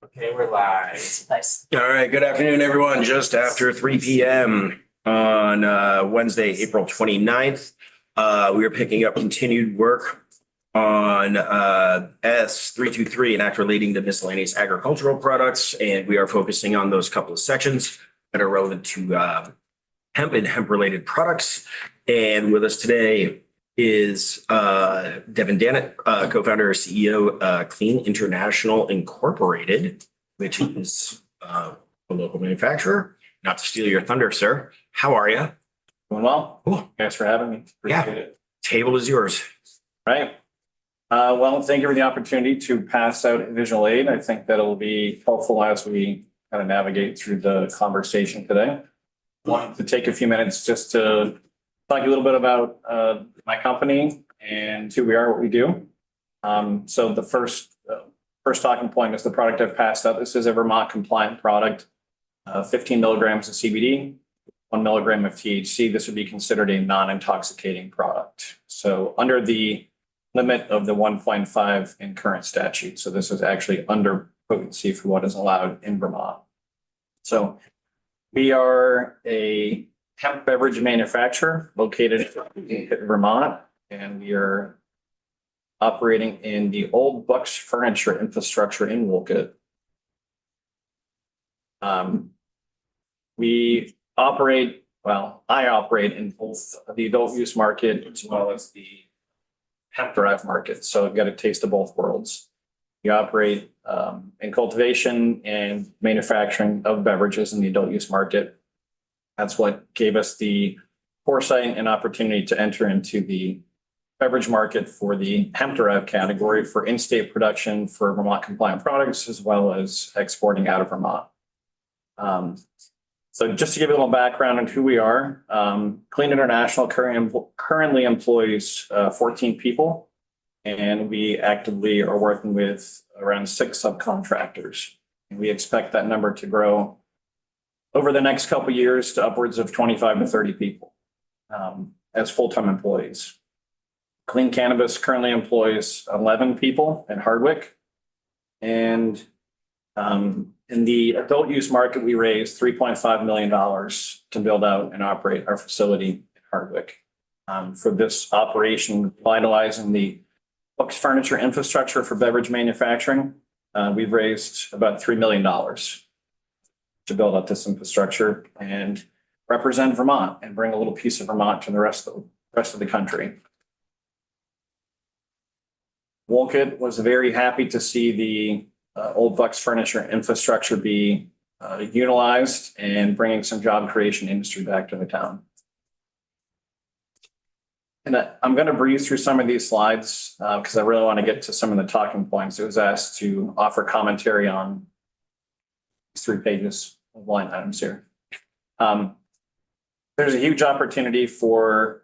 Okay, we're live. Nice. All right, good afternoon, everyone. Just after 3 p.m. on Wednesday, April 29th. We are picking up continued work on S323, an act relating to miscellaneous agricultural products, and we are focusing on those couple of sections that are relevant to hemp and hemp-related products. And with us today is Devin Dannett, co-founder and CEO, Clean International Incorporated, which is a local manufacturer. Not to steal your thunder, sir. How are you? Doing well. Cool. Thanks for having me. Appreciate it. Table is yours. Right. Well, thank you for the opportunity to pass out visual aid. I think that'll be helpful as we kind of navigate through the conversation today. Wanted to take a few minutes just to talk a little bit about my company and who we are, what we do. So the first talking point is the product I've passed out. This is a Vermont compliant product, 15 milligrams of CBD, 1 milligram of THC. This would be considered a non-intoxicating product. So under the limit of the 1.5 in current statute. So this is actually under potency for what is allowed in Vermont. So we are a hemp beverage manufacturer located in Vermont, and we are operating in the Old Bucks Furniture infrastructure in Wolcott. I operate in both the adult use market as well as the hemp derived market. So I've got a taste of both worlds. We operate in cultivation and manufacturing of beverages in the adult use market. That's what gave us the foresight and opportunity to enter into the beverage market for the hemp derived category for in-state production for Vermont compliant products, as well as exporting out of Vermont. So just to give you a little background on who we are, Clean International currently employs 14 people, and we actively are working with around 6 subcontractors. And we expect that number to grow over the next couple of years to upwards of 25 to 30 people as full-time employees. Clean Cannabis currently employs 11 people in Hardwick. And in the adult use market, we raised $3.5 million to build out and operate our facility in Hardwick. For this operation, vitalizing the Bucks Furniture infrastructure for beverage manufacturing, we've raised about $3 million to build out this infrastructure and represent Vermont and bring a little piece of Vermont to the rest of the country. Wolcott was very happy to see the Old Bucks Furniture infrastructure be utilized and bringing some job creation industry back to the town. And I'm going to breeze through some of these slides because I really want to get to some of the talking points. It was asked to offer commentary on these 3 pages of line items here. There's a huge opportunity for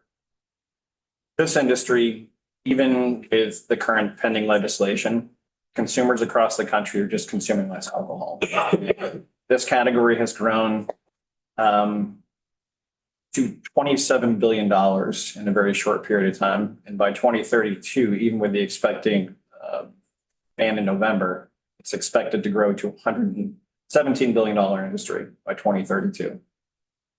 this industry, even with the current pending legislation. Consumers across the country are just consuming less alcohol. This category has grown to $27 billion in a very short period of time. And by 2032, even with the expecting ban in November, it's expected to grow to $117 billion industry by 2032.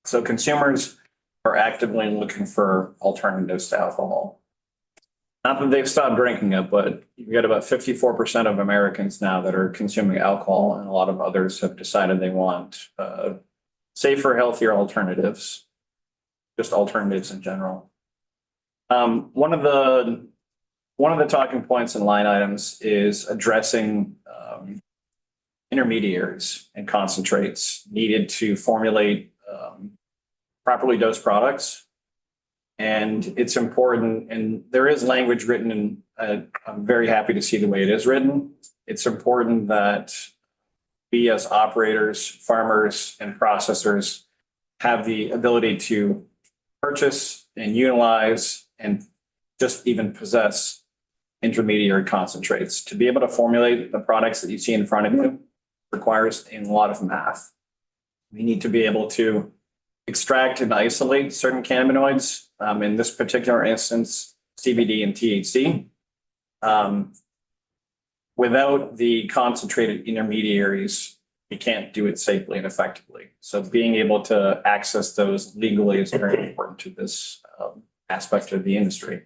So consumers are actively looking for alternatives to alcohol. Not that they've stopped drinking it, but you've got about 54% of Americans now that are consuming alcohol, and a lot of others have decided they want safer, healthier alternatives, just alternatives in general. One of the talking points and line items is addressing intermediaries and concentrates needed to formulate properly dosed products. And it's important, and there is language written, and I'm very happy to see the way it is written. It's important that we as operators, farmers, and processors have the ability to purchase and utilize and just even possess intermediary concentrates. To be able to formulate the products that you see in front of you requires a lot of math. We need to be able to extract and isolate certain cannabinoids, in this particular instance, CBD and THC. without the concentrated intermediaries, you can't do it safely and effectively. So being able to access those legally is very important to this aspect of the industry.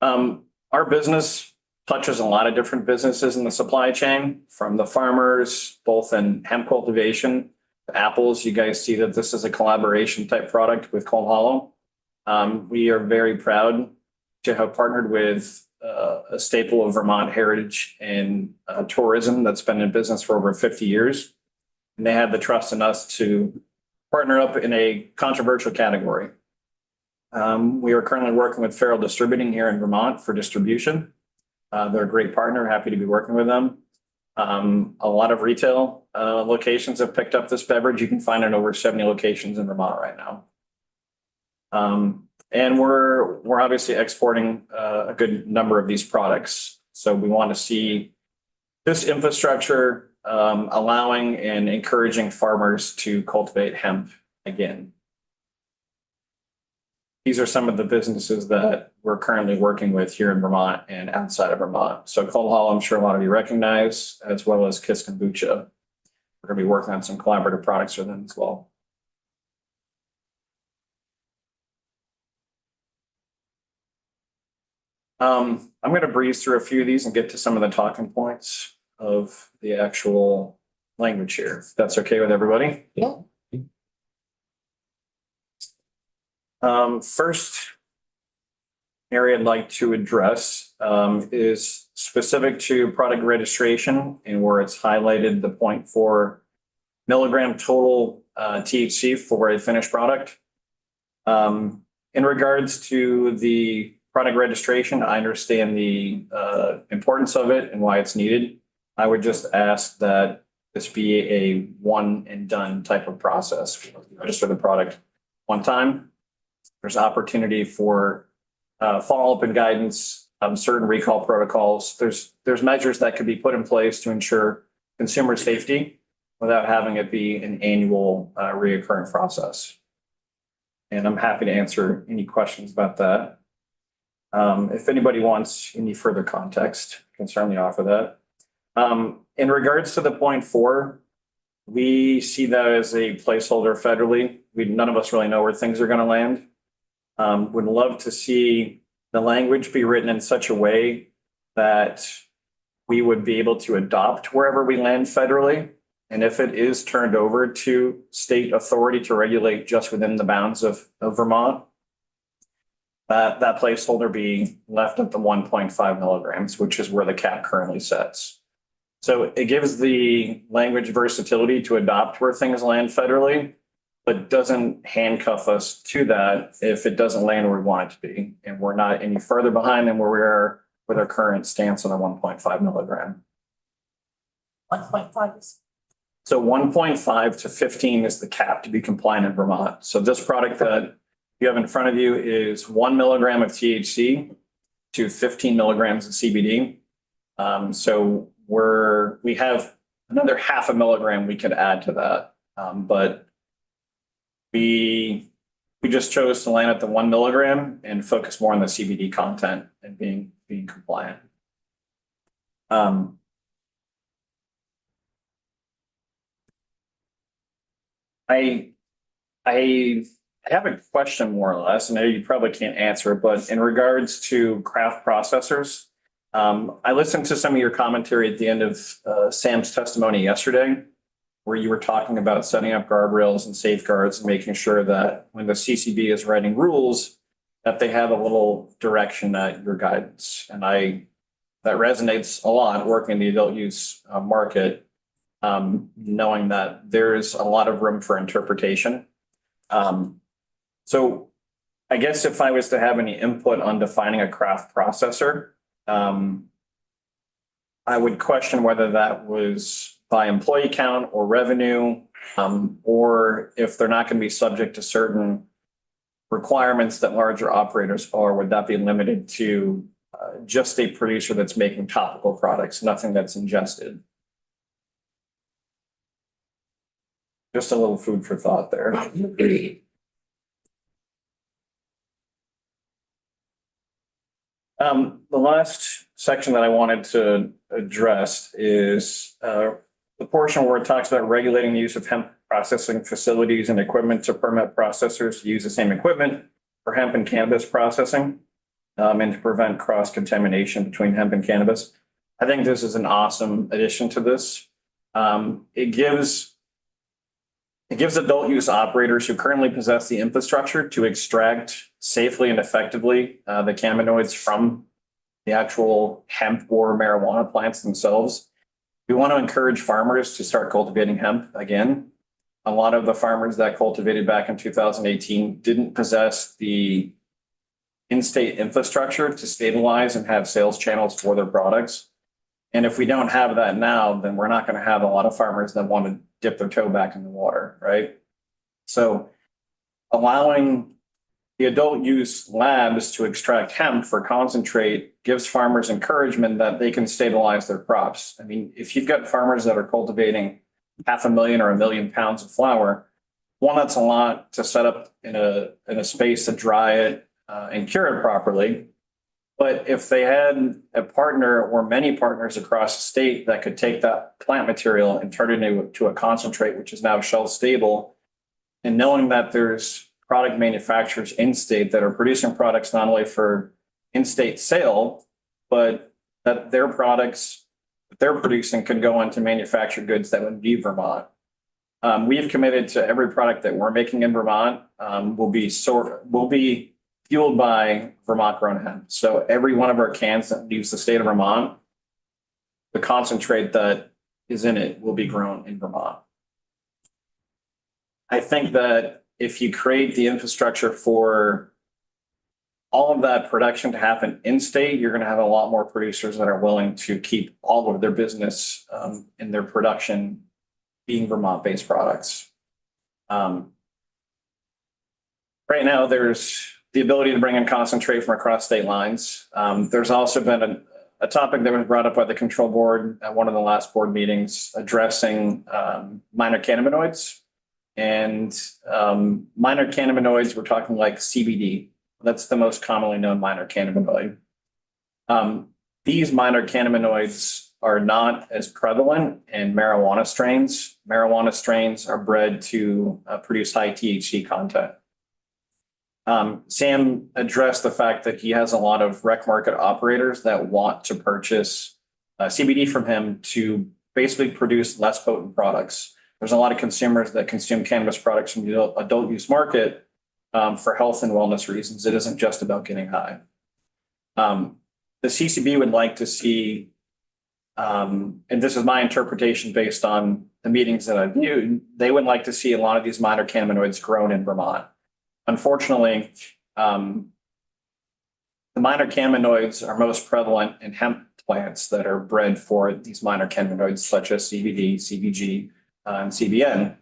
Our business touches a lot of different businesses in the supply chain, from the farmers, both in hemp cultivation, to apples. You guys see that this is a collaboration type product with Cold Hollow. We are very proud to have partnered with a staple of Vermont heritage and tourism that's been in business for over 50 years. And they had the trust in us to partner up in a controversial category. We are currently working with Farrell Distributing here in Vermont for distribution. They're a great partner, happy to be working with them. A lot of retail locations have picked up this beverage. You can find it in over 70 locations in Vermont right now. And we're obviously exporting a good number of these products. So we want to see this infrastructure allowing and encouraging farmers to cultivate hemp again. These are some of the businesses that we're currently working with here in Vermont and outside of Vermont. So Cold Hollow, I'm sure a lot of you recognize, as well as Kiss Kombucha. We're going to be working on some collaborative products for them as well. I'm going to breeze through a few of these and get to some of the talking points of the actual language here, if that's okay with everybody. Yeah. First area I'd like to address is specific to product registration, and where it's highlighted the 0.4 milligram total THC for a finished product. In regards to the product registration, I understand the importance of it and why it's needed. I would just ask that this be a one and done type of process. Register the product one time. There's opportunity for follow-up and guidance, certain recall protocols. There's measures that could be put in place to ensure consumer safety without having it be an annual reoccurring process. And I'm happy to answer any questions about that. If anybody wants any further context, I can certainly offer that. In regards to the 0.4, we see that as a placeholder federally. None of us really know where things are going to land. Would love to see the language be written in such a way that we would be able to adopt wherever we land federally. And if it is turned over to state authority to regulate just within the bounds of Vermont, that placeholder be left at the 1.5 milligrams, which is where the cap currently sets. So it gives the language versatility to adopt where things land federally, but doesn't handcuff us to that if it doesn't land where we want it to be. And we're not any further behind than where we are with our current stance on the 1.5 milligram. 1.5 is. So 1.5 to 15 is the cap to be compliant in Vermont. So this product that you have in front of you is 1 milligram of THC to 15 milligrams of CBD. So we have another half a milligram we could add to that. But we just chose to land at the 1 milligram and focus more on the CBD content and being compliant. I have a question more or less, and I know you probably can't answer it, but in regards to craft processors, I listened to some of your commentary at the end of Sam's testimony yesterday, where you were talking about setting up guardrails and safeguards and making sure that when the CCB is writing rules, that they have a little direction at your guidance. And that resonates a lot working in the adult use market, knowing that there's a lot of room for interpretation. So I guess if I was to have any input on defining a craft processor, I would question whether that was by employee count or revenue, or if they're not going to be subject to certain requirements that larger operators are, would that be limited to just a producer that's making topical products, nothing that's ingested? Just a little food for thought there. The last section that I wanted to address is the portion where it talks about regulating the use of hemp processing facilities and equipment to permit processors to use the same equipment for hemp and cannabis processing, and to prevent cross-contamination between hemp and cannabis. I think this is an awesome addition to this. It gives adult use operators who currently possess the infrastructure to extract safely and effectively the cannabinoids from the actual hemp or marijuana plants themselves. We want to encourage farmers to start cultivating hemp again. A lot of the farmers that cultivated back in 2018 didn't possess the in-state infrastructure to stabilize and have sales channels for their products. And if we don't have that now, then we're not going to have a lot of farmers that want to dip their toe back in the water, right? So allowing the adult use labs to extract hemp for concentrate gives farmers encouragement that they can stabilize their crops. I mean, if you've got farmers that are cultivating 500,000 or 1 million pounds of flower, one, that's a lot to set up in a space to dry it and cure it properly. But if they had a partner or many partners across the state that could take that plant material and turn it into a concentrate, which is now shelf stable, and knowing that there's product manufacturers in state that are producing products not only for in-state sale, but that their products that they're producing could go on to manufacture goods that would be Vermont. We've committed to every product that we're making in Vermont will be fueled by Vermont grown hemp. So every one of our cans that leaves the state of Vermont, the concentrate that is in it will be grown in Vermont. I think that if you create the infrastructure for all of that production to happen in state, you're going to have a lot more producers that are willing to keep all of their business and their production being Vermont-based products. Right now, there's the ability to bring in concentrate from across state lines. There's also been a topic that was brought up by the control board at one of the last board meetings addressing minor cannabinoids. And minor cannabinoids, we're talking like CBD. That's the most commonly known minor cannabinoid. These minor cannabinoids are not as prevalent in marijuana strains. Marijuana strains are bred to produce high THC content. Sam addressed the fact that he has a lot of rec market operators that want to purchase CBD from him to basically produce less potent products. There's a lot of consumers that consume cannabis products from the adult use market for health and wellness reasons. It isn't just about getting high. The CCB would like to see, and this is my interpretation based on the meetings that I've viewed, they would like to see a lot of these minor cannabinoids grown in Vermont. Unfortunately, the minor cannabinoids are most prevalent in hemp plants that are bred for these minor cannabinoids, such as CBD, CBG, and CBN.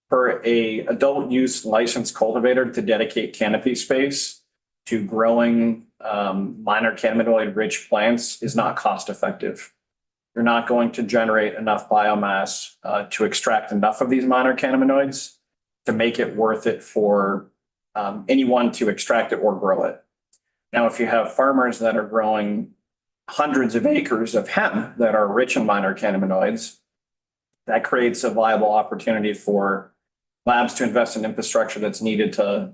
For a adult use licensed cultivator to dedicate canopy space to growing minor cannabinoid rich plants is not cost effective. You're not going to generate enough biomass to extract enough of these minor cannabinoids to make it worth it for anyone to extract it or grow it. Now, if you have farmers that are growing hundreds of acres of hemp that are rich in minor cannabinoids, that creates a viable opportunity for labs to invest in infrastructure that's needed to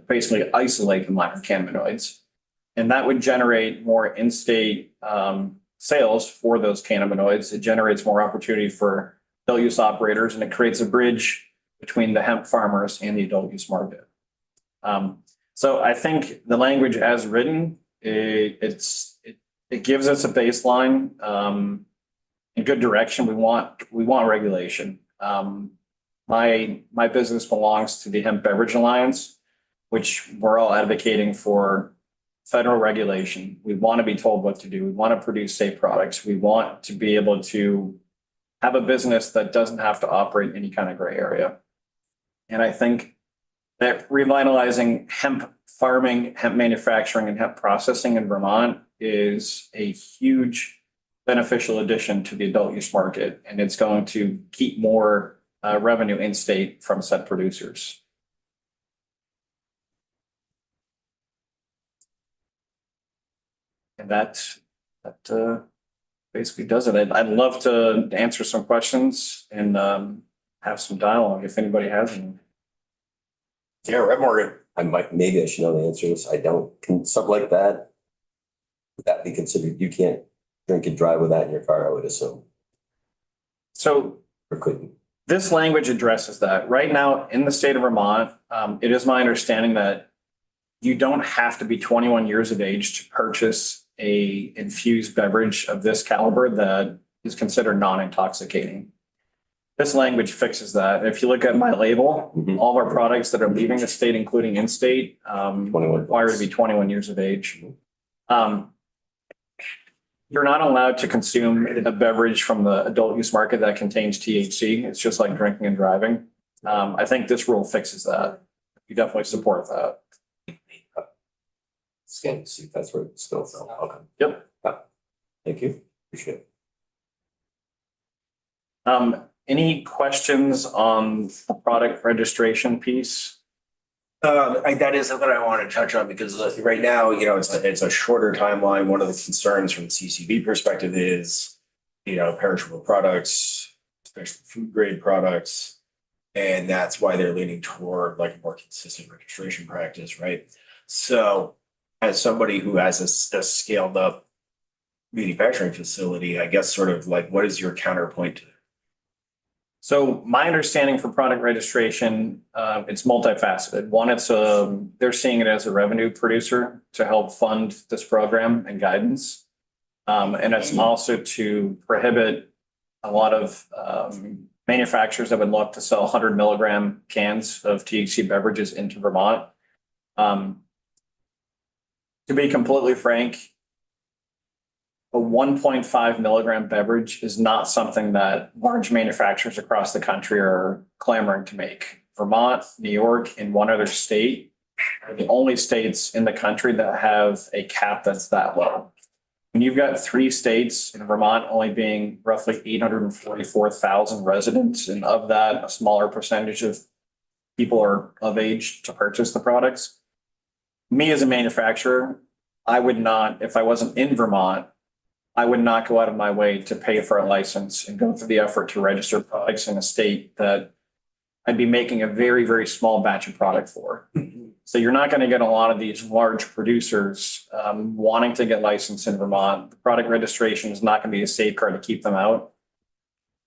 basically isolate the minor cannabinoids. And that would generate more in-state sales for those cannabinoids. It generates more opportunity for adult use operators, and it creates a bridge between the hemp farmers and the adult use market. So I think the language as written, it gives us a baseline in good direction. We want regulation. My business belongs to the Hemp Beverage Alliance, which we're all advocating for federal regulation. We want to be told what to do. We want to produce safe products. We want to be able to have a business that doesn't have to operate in any kind of gray area. And I think that revitalizing hemp farming, hemp manufacturing, and hemp processing in Vermont is a huge beneficial addition to the adult use market, and it's going to keep more revenue in state from said producers. And that basically does it. I'd love to answer some questions and have some dialogue if anybody has any. Yeah, Red Morgan, maybe I should know the answer to this. I don't. Can something like that, would that be considered, you can't drink and drive with that in your car, I would assume, So or couldn't? this language addresses that. Right now, in the state of Vermont, it is my understanding that you don't have to be 21 years of age to purchase a infused beverage of this caliber that is considered non-intoxicating. This language fixes that. If you look at my label, Mhm. all of our products that are leaving the state, including in-state, 21. require to be 21 years of age. You're not allowed to consume a beverage from the adult use market that contains THC. It's just like drinking and driving. I think this rule fixes that. You definitely support that. Scan, see if that's where it's still from. Okay. Yep. Thank you. Appreciate it. Any questions on the product registration piece? That is something I want to touch on because right now, it's a shorter timeline. One of the concerns from the CCB perspective is, perishable products, especially food grade products. And that's why they're leaning toward like a more consistent registration practice, right? So as somebody who has a scaled up manufacturing facility, I guess sort of like, what is your counterpoint to? So my understanding for product registration, it's multifaceted. One, they're seeing it as a revenue producer to help fund this program and guidance. And it's also to prohibit a lot of manufacturers that would look to sell 100 milligram cans of THC beverages into Vermont. To be completely frank, a 1.5 milligram beverage is not something that large manufacturers across the country are clamoring to make. Vermont, New York, and one other state are the only states in the country that have a cap that's that low. When you've got 3 states, in Vermont only being roughly 844,000 residents, and of that, a smaller percentage of people are of age to purchase the products. Me as a manufacturer, I would not, if I wasn't in Vermont, I would not go out of my way to pay for a license and go through the effort to register products in a state that I'd be making a very, very small batch of product for. So you're not going to get a lot of these large producers wanting to get licensed in Vermont. The product registration is not going to be a safeguard to keep them out.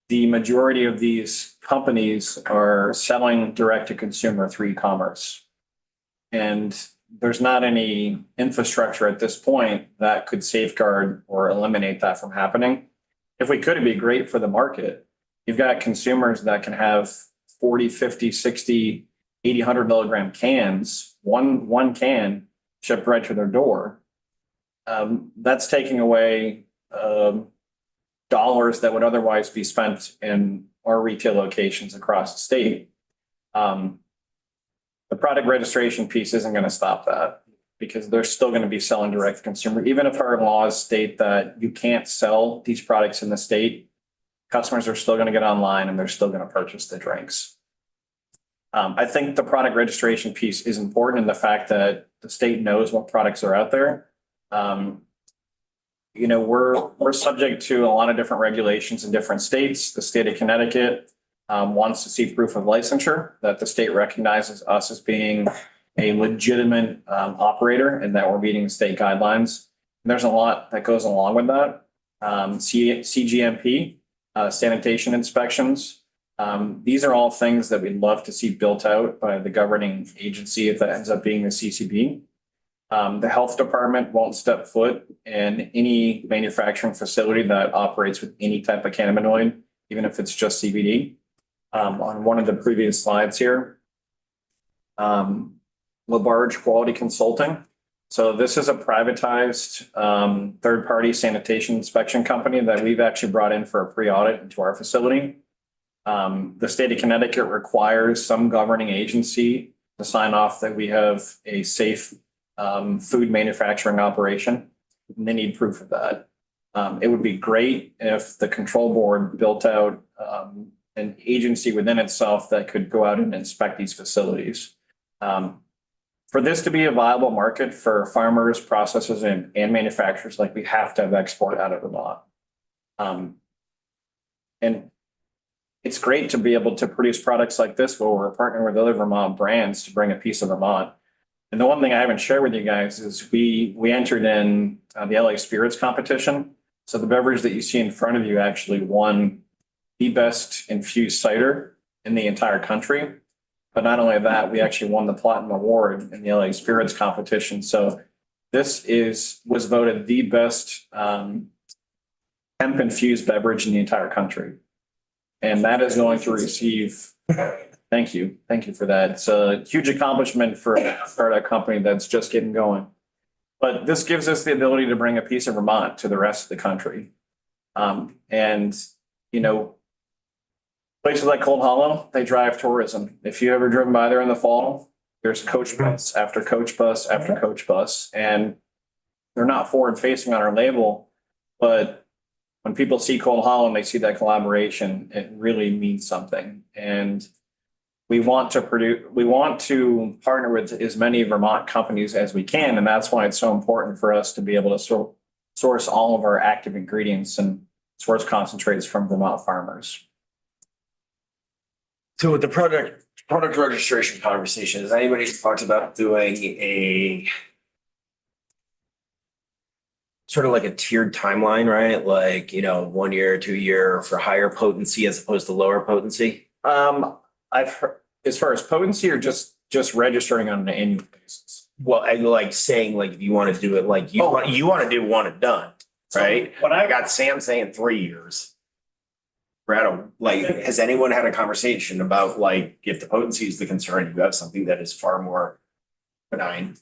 The majority of these companies are selling direct to consumer through e-commerce. And there's not any infrastructure at this point that could safeguard or eliminate that from happening. If we could, it'd be great for the market. You've got consumers that can have 40, 50, 60, 80, 100 milligram cans, one can shipped right to their door. That's taking away dollars that would otherwise be spent in our retail locations across the state. The product registration piece isn't going to stop that because they're still going to be selling direct to consumer. Even if our laws state that you can't sell these products in the state, customers are still going to get online and they're still going to purchase the drinks. I think the product registration piece is important in the fact that the state knows what products are out there. We're subject to a lot of different regulations in different states. The state of Connecticut wants to see proof of licensure, that the state recognizes us as being a legitimate operator and that we're meeting the state guidelines. And there's a lot that goes along with that. CGMP, sanitation inspections. These are all things that we'd love to see built out by the governing agency if that ends up being the CCB. The health department won't step foot in any manufacturing facility that operates with any type of cannabinoid, even if it's just CBD. On one of the previous slides here, Labarge Quality Consulting. So this is a privatized third-party sanitation inspection company that we've actually brought in for a pre-audit into our facility. The state of Connecticut requires some governing agency to sign off that we have a safe food manufacturing operation. And they need proof of that. It would be great if the control board built out an agency within itself that could go out and inspect these facilities. for this to be a viable market for farmers, processors, and manufacturers, like we have to have export out of Vermont. And it's great to be able to produce products like this where we're partnering with other Vermont brands to bring a piece of Vermont. And the one thing I haven't shared with you guys is we entered in the LA Spirits competition. So the beverage that you see in front of you actually won the best infused cider in the entire country. But not only that, we actually won the Platinum Award in the LA Spirits competition. So this was voted the best hemp infused beverage in the entire country. And that is going to receive, thank you for that. It's a huge accomplishment for a startup company that's just getting going. But this gives us the ability to bring a piece of Vermont to the rest of the country. And, you know, places like Cold Hollow, they drive tourism. If you ever driven by there in the fall, there's coach bus after coach bus after coach bus. And they're not forward facing on our label, but when people see Cold Hollow and they see that collaboration, it really means something. And we want to partner with as many Vermont companies as we can. And that's why it's so important for us to be able to source all of our active ingredients and source concentrates from Vermont farmers. So with the product registration conversation, has anybody talked about doing a sort of like a tiered timeline, right? Like, 1 year, 2 year for higher potency as opposed to lower potency? I've heard, as far as potency or just registering on an annual basis. Well, I like saying like if you want to do it like you want to do one and done, right? What I got Sam saying 3 years. Has anyone had a conversation about like if the potency is the concern, you have something that is far more benign,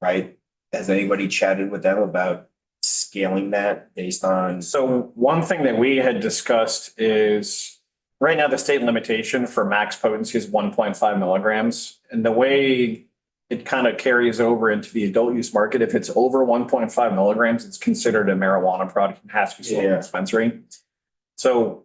right? Has anybody chatted with them about scaling that based on? So one thing that we had discussed is right now the state limitation for max potency is 1.5 milligrams. And the way it kind of carries over into the adult use market, if it's over 1.5 milligrams, it's considered a marijuana product and has to be sold in a dispensary. So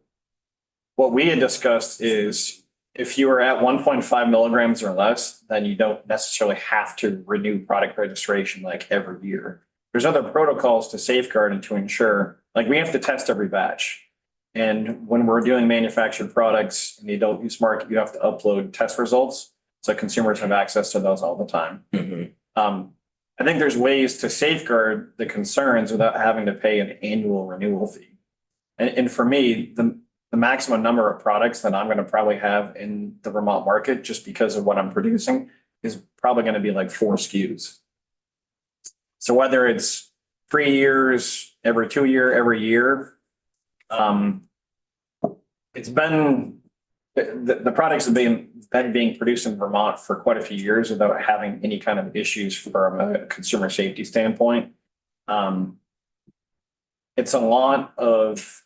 what we had discussed is if you are at 1.5 milligrams or less, then you don't necessarily have to renew product registration like every year. There's other protocols to safeguard and to ensure, like we have to test every batch. And when we're doing manufactured products in the adult use market, you have to upload test results. So consumers have access to those all the time. Mm-hmm. I think there's ways to safeguard the concerns without having to pay an annual renewal fee. And for me, the maximum number of products that I'm going to probably have in the Vermont market, just because of what I'm producing, is probably going to be like 4 SKUs. So whether it's 3 years, every 2 year, every year, it's been the products have been being produced in Vermont for quite a few years without having any kind of issues from a consumer safety standpoint. It's a lot of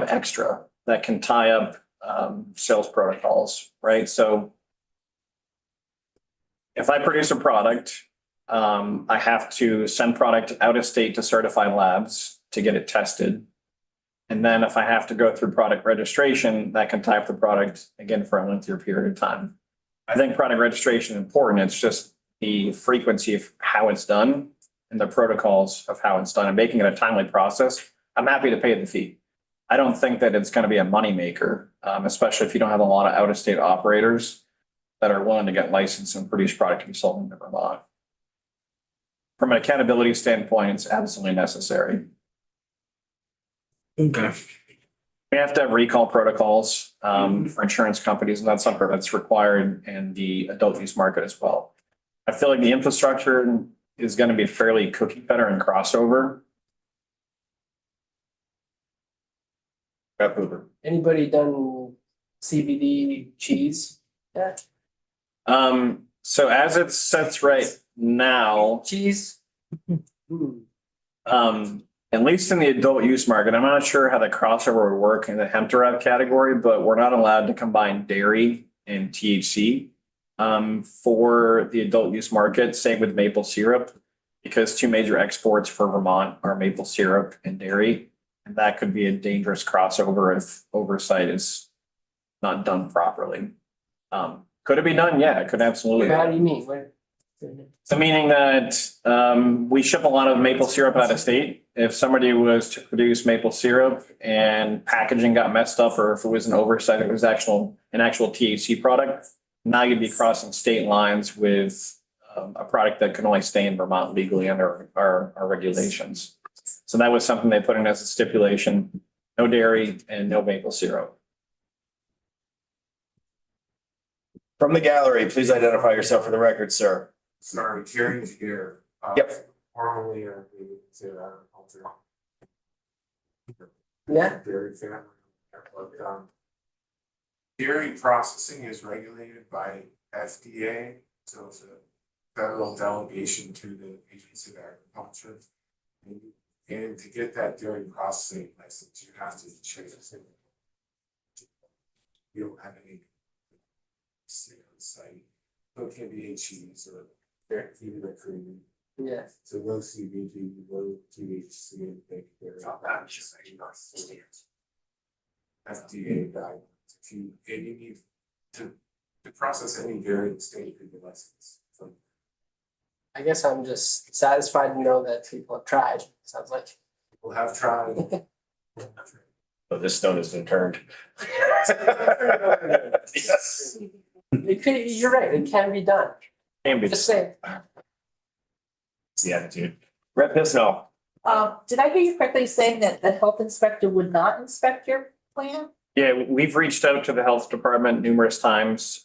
extra that can tie up sales protocols, right? So if I produce a product, I have to send product out of state to certified labs to get it tested. And then if I have to go through product registration, that can tie up the product again for a lengthier period of time. I think product registration is important. It's just the frequency of how it's done and the protocols of how it's done and making it a timely process. I'm happy to pay the fee. I don't think that it's going to be a moneymaker, especially if you don't have a lot of out-of-state operators that are willing to get licensed and produce product to be sold in Vermont. From an accountability standpoint, it's absolutely necessary. Okay. We have to have recall protocols for insurance companies, and that's something that's required in the adult use market as well. I feel like the infrastructure is going to be fairly cookie cutter and crossover. Anybody done CBD cheese yet? So as it sits right now, Cheese? at least in the adult use market, I'm not sure how the crossover would work in the hemp derived category, but we're not allowed to combine dairy and THC for the adult use market. Same with maple syrup, because 2 major exports for Vermont are maple syrup and dairy. And that could be a dangerous crossover if oversight is not done properly. Could it be done? Yeah, it could absolutely. How do you mean? So meaning that we ship a lot of maple syrup out of state. If somebody was to produce maple syrup and packaging got messed up, or if it was an oversight, it was an actual THC product, now you'd be crossing state lines with a product that can only stay in Vermont legally under our regulations. So that was something they put in as a stipulation: no dairy and no maple syrup. From the gallery, please identify yourself for the record, sir. Sorry, Terry here. Yep. Formerly of the culture. Yeah, Dairy family. But, dairy processing is regulated by FDA, so it's a federal delegation to the Agency of Agriculture. And to get that dairy processing license, you have to change it. You don't have any site, so it can be a cheese or even a cream. yeah. So low CBD, low THC, and big dairy. FDA guidelines. If you, and you need to process any dairy in the state, you need a license. So I guess I'm just satisfied to know that people have tried. Sounds like. people have tried. Oh, this stone has been turned. Yes. It could, you're right, it can be done. Can be. Just saying. It's the attitude. Rep Pisno. Did I hear you correctly saying that the health inspector would not inspect your plant? Yeah, we've reached out to the health department numerous times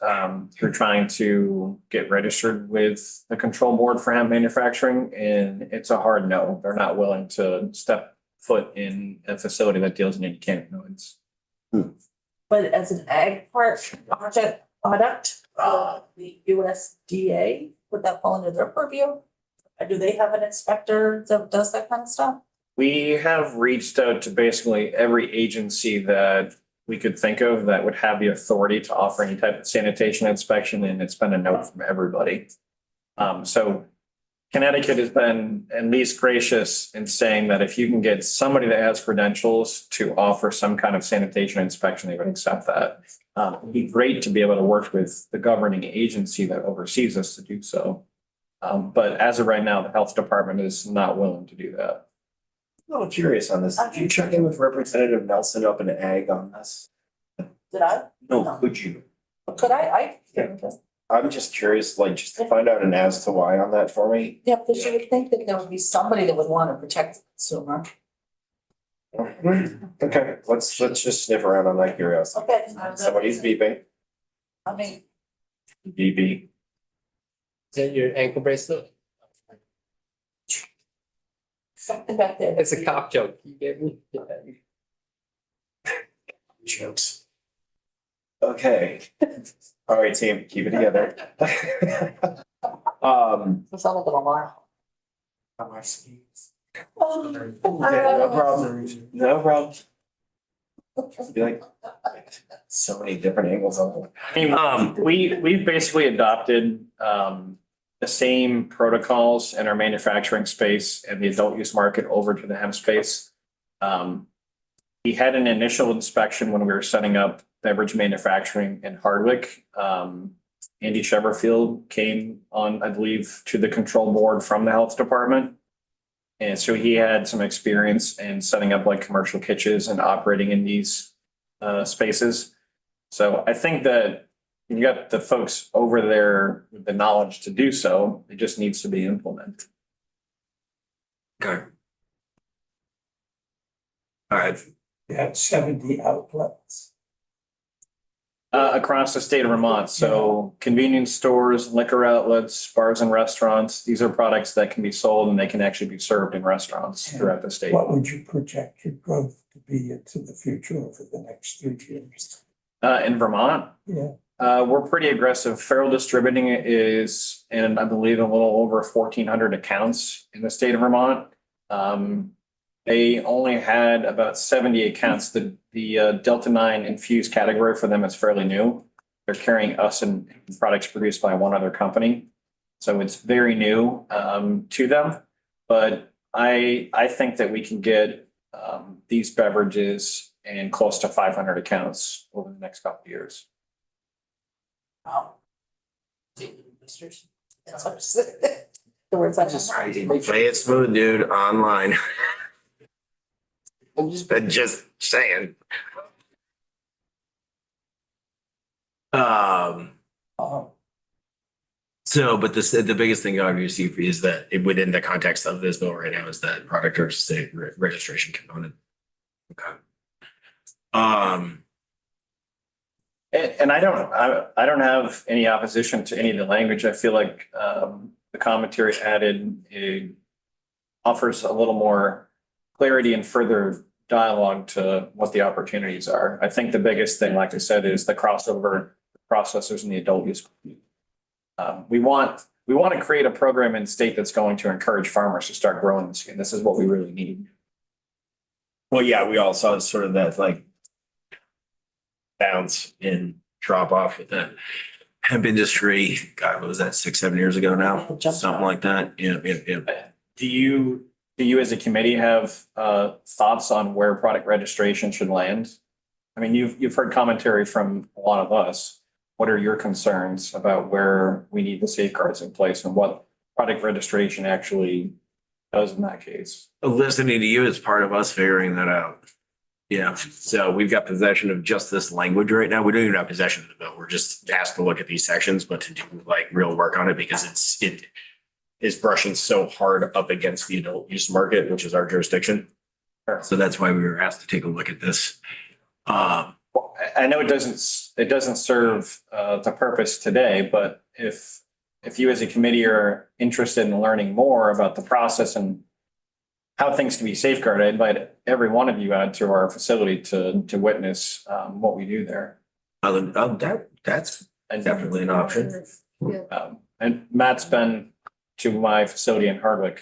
through trying to get registered with the control board for hemp manufacturing, and it's a hard no. They're not willing to step foot in a facility that deals in any cannabinoids. But as an ag product, the USDA, would that fall under their purview? Or do they have an inspector that does that kind of stuff? We have reached out to basically every agency that we could think of that would have the authority to offer any type of sanitation inspection, and it's been a no from everybody. So Connecticut has been at least gracious in saying that if you can get somebody that has credentials to offer some kind of sanitation inspection, they would accept that. It'd be great to be able to work with the governing agency that oversees us to do so. But as of right now, the health department is not willing to do that. A little curious on this. Did you check in with Representative Nelson up in Ag on this? Did I? No, could you? Could I? I'm just curious, like, just to find out an as to why on that for me. Yeah, because you would think that there would be somebody that would want to protect the consumer. Okay, let's just sniff around on that curiosity. Okay. Somebody's beeping. I mean, Beep beep. Is that your ankle bracelet? something back there. It's a cock joke you gave me. Jokes. Okay. All right, team, keep it together. It's all like an alarm. How much schemes? No problem. No problem. Be like so many different angles on it. We've basically adopted the same protocols in our manufacturing space and the adult use market over to the hemp space. We had an initial inspection when we were setting up beverage manufacturing in Hardwick. Andy Sheverfield came on, I believe, to the control board from the health department. And so he had some experience in setting up like commercial kitchens and operating in these spaces. So I think that you got the folks over there with the knowledge to do so. It just needs to be implemented. Okay. All right. You had 70 outlets. Across the state of Vermont. So convenience stores, liquor outlets, bars and restaurants, these are products that can be sold and they can actually be served in restaurants throughout the state. What would you project your growth to be into the future over the next 3 years? In Vermont, Yeah, we're pretty aggressive. Feral Distributing is in, I believe, a little over 1,400 accounts in the state of Vermont. They only had about 70 accounts. The Delta 9 infused category for them is fairly new. They're carrying us and products produced by one other company. So it's very new to them. But I think that we can get these beverages in close to 500 accounts over the next couple of years. Wow. That's what I'm saying. The words I Just just. Play it smooth, dude, online. I'm just Just saying. So, but the biggest thing obviously is that within the context of this bill right now is that product or state registration component. Okay. And I don't have any opposition to any of the language. I feel like the commentary added offers a little more clarity and further dialogue to what the opportunities are. I think the biggest thing, like I said, is the crossover processors and the adult use. We want to create a program in state that's going to encourage farmers to start growing this, and this is what we really need. Well, yeah, we all saw sort of that like bounce in drop off with the hemp industry. God, what was that, 6, 7 years ago now? Jump Something like that. Yeah, yeah, yeah. Do you as a committee have thoughts on where product registration should land? I mean, you've heard commentary from a lot of us. What are your concerns about where we need the safeguards in place and what product registration actually does in that case? Listening to you is part of us figuring that out. Yeah, so we've got possession of just this language right now. We don't even have possession of the bill. We're just asked to look at these sections, but to do like real work on it because it is brushing so hard up against the adult use market, which is our jurisdiction. So that's why we were asked to take a look at this. I know it doesn't serve the purpose today, but if you as a committee are interested in learning more about the process and how things can be safeguarded, I invite every one of you out to our facility to witness what we do there. That's definitely an option. And Matt's been to my facility in Hardwick.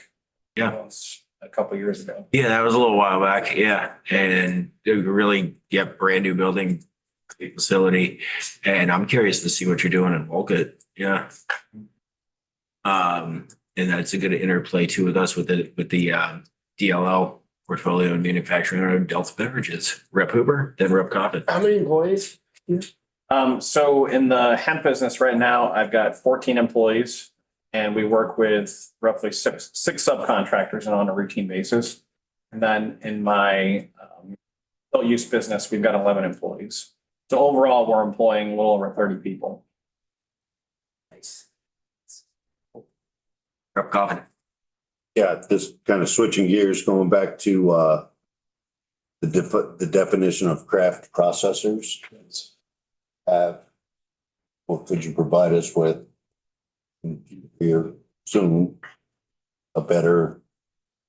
Yeah. Once a couple years ago. Yeah, that was a little while back. Yeah. And it really, brand new building facility. And I'm curious to see what you're doing in Wolcott. Yeah. And that's a good interplay too with us with the DLL portfolio and manufacturing our Delta beverages. Rep Hooper, then Rep Coffin. how many employees? So in the hemp business right now, I've got 14 employees and we work with roughly six subcontractors and on a routine basis. And then in my adult use business, we've got 11 employees. So overall, we're employing a little over 30 people. Nice. Rep Coffin. Yeah, just kind of switching gears, going back to the definition of craft processors. What could you provide us with? Here soon, a better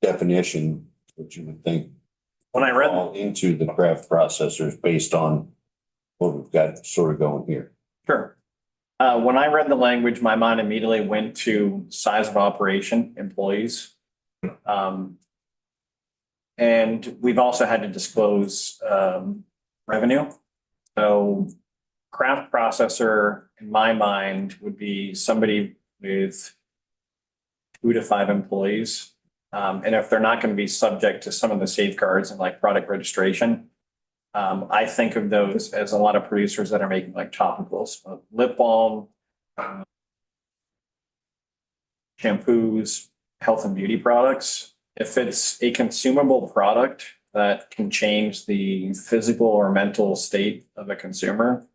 definition, which you would think When I read fall into the craft processors based on what we've got sort of going here. Sure. When I read the language, my mind immediately went to size of operation, employees. And we've also had to disclose revenue. So craft processor, in my mind, would be somebody with 2 to 5 employees. And if they're not going to be subject to some of the safeguards and like product registration, I think of those as a lot of producers that are making like topicals, lip balm, shampoos, health and beauty products. If it's a consumable product that can change the physical or mental state of a consumer,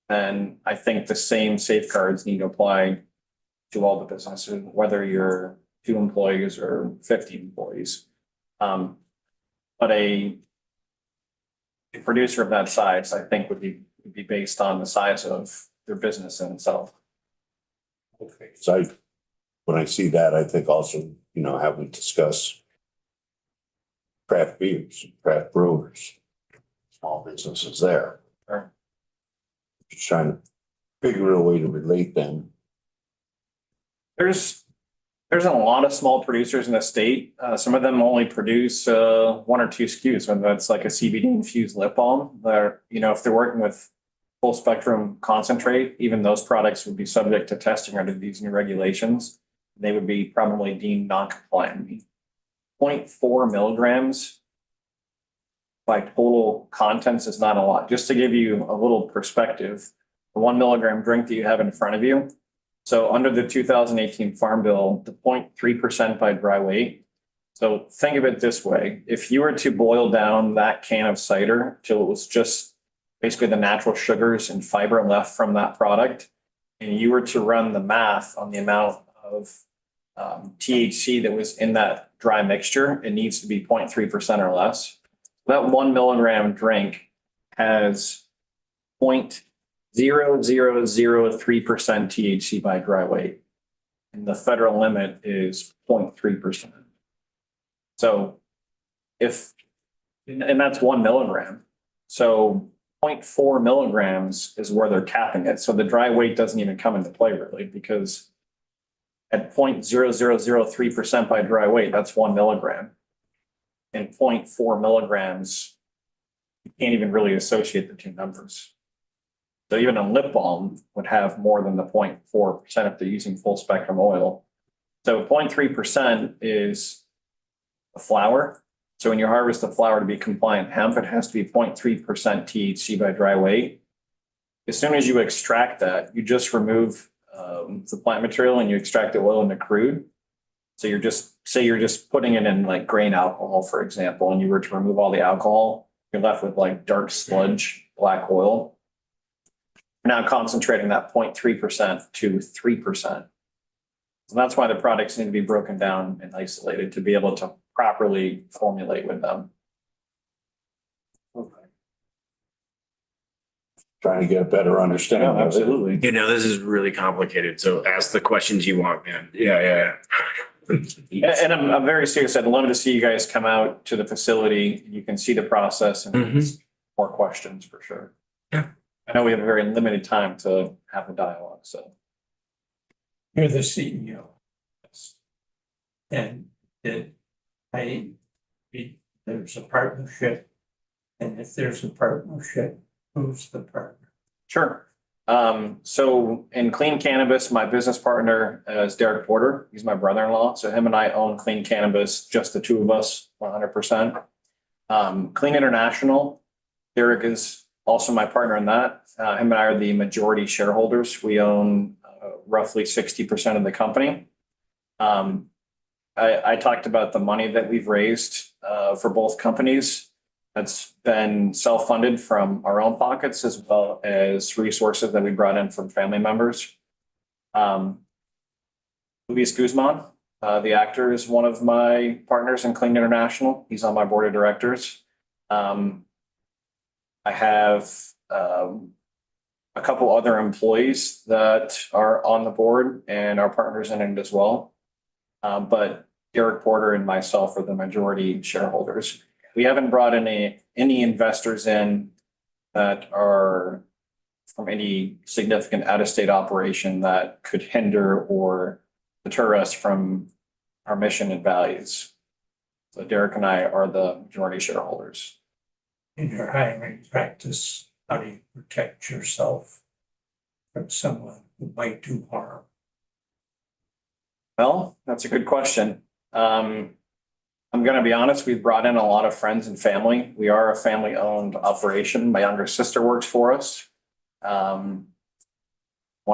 then I think the same safeguards need to apply to all the businesses, whether you're 2 employees or 50 employees. But a producer of that size, I think would be based on the size of their business in itself. Okay. So when I see that, I think also, have we discuss craft beers, craft brewers, small businesses there. Sure. Just trying to figure a way to relate them. There's a lot of small producers in the state. Some of them only produce 1 or 2 SKUs, whether that's like a CBD infused lip balm. They're, if they're working with full spectrum concentrate, even those products would be subject to testing under these new regulations. They would be probably deemed non-compliant. 0.4 milligrams by total contents is not a lot. Just to give you a little perspective, the 1 milligram drink that you have in front of you So under the 2018 Farm Bill, the 0.3% by dry weight. So think of it this way. If you were to boil down that can of cider till it was just basically the natural sugars and fiber left from that product, and you were to run the math on the amount of THC that was in that dry mixture, it needs to be 0.3% or less. That 1 milligram drink has 0.0003% THC by dry weight. And the federal limit is 0.3%. So and that's 1 milligram. So 0.4 milligrams is where they're capping it. So the dry weight doesn't even come into play really, because at 0.0003% by dry weight, that's 1 milligram. And 0.4 milligrams, you can't even really associate the two numbers. So even a lip balm would have more than the 0.4% if they're using full spectrum oil. So 0.3% is a flower. So when you harvest the flower to be compliant hemp, it has to be 0.3% THC by dry weight. As soon as you extract that, you just remove the plant material and you extract the oil into crude. So you're just putting it in like grain alcohol, for example, and you were to remove all the alcohol, you're left with like dark sludge, black oil. You're now concentrating that 0.3% to 3%. So that's why the products need to be broken down and isolated to be able to properly formulate with them. Trying to get a better understanding of it. Absolutely. You know, this is really complicated, so ask the questions you want, man. Yeah. And I'm very serious. I'd love to see you guys come out to the facility. You can see the process and ask more questions for sure. Yeah. I know we have a very limited time to have a dialogue, so. You're the CEO. And there's a partnership. And if there's a partnership, who's the partner? Sure. So in Clean Cannabis, my business partner is Derek Porter. He's my brother-in-law. So him and I own Clean Cannabis, just the two of us, 100%. Clean International, Derek is also my partner in that. Him and I are the majority shareholders. We own roughly 60% of the company. I talked about the money that we've raised for both companies. That's been self-funded from our own pockets as well as resources that we brought in from family members. Luis Guzman, the actor, is one of my partners in Clean International. He's on my board of directors. I have a couple other employees that are on the board and are partners in it as well. But Derek Porter and myself are the majority shareholders. We haven't brought any investors in that are from any significant out-of-state operation that could hinder or deter us from our mission and values. So Derek and I are the majority shareholders. In your hiring practice, how do you protect yourself from someone who might do harm? Well, that's a good question. I'm going to be honest, we've brought in a lot of friends and family. We are a family-owned operation. My younger sister works for us. One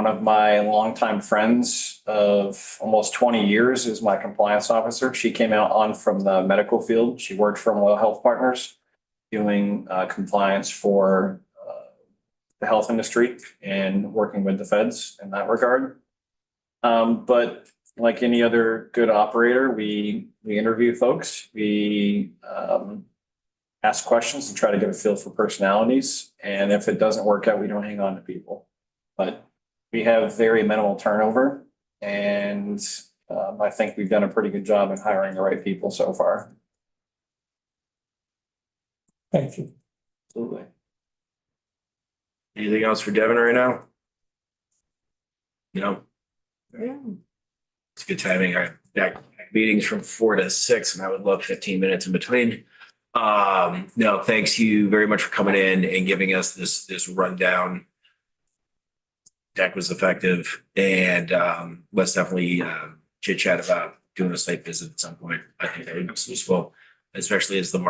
of my longtime friends of almost 20 years is my compliance officer. She came out on from the medical field. She worked for Loyal Health Partners doing compliance for the health industry and working with the feds in that regard. But like any other good operator, we interview folks, we ask questions and try to get a feel for personalities. And if it doesn't work out, we don't hang on to people. But we have very minimal turnover. And I think we've done a pretty good job in hiring the right people so far. Thank you. Absolutely. Anything else for Devin right now? No. It's good timing. I got meetings from 4 to 6 and I would love 15 minutes in between. No, thanks you very much for coming in and giving us this rundown. Deck was effective and let's definitely chit chat about doing a site visit at some point. I think that would be useful, especially as the market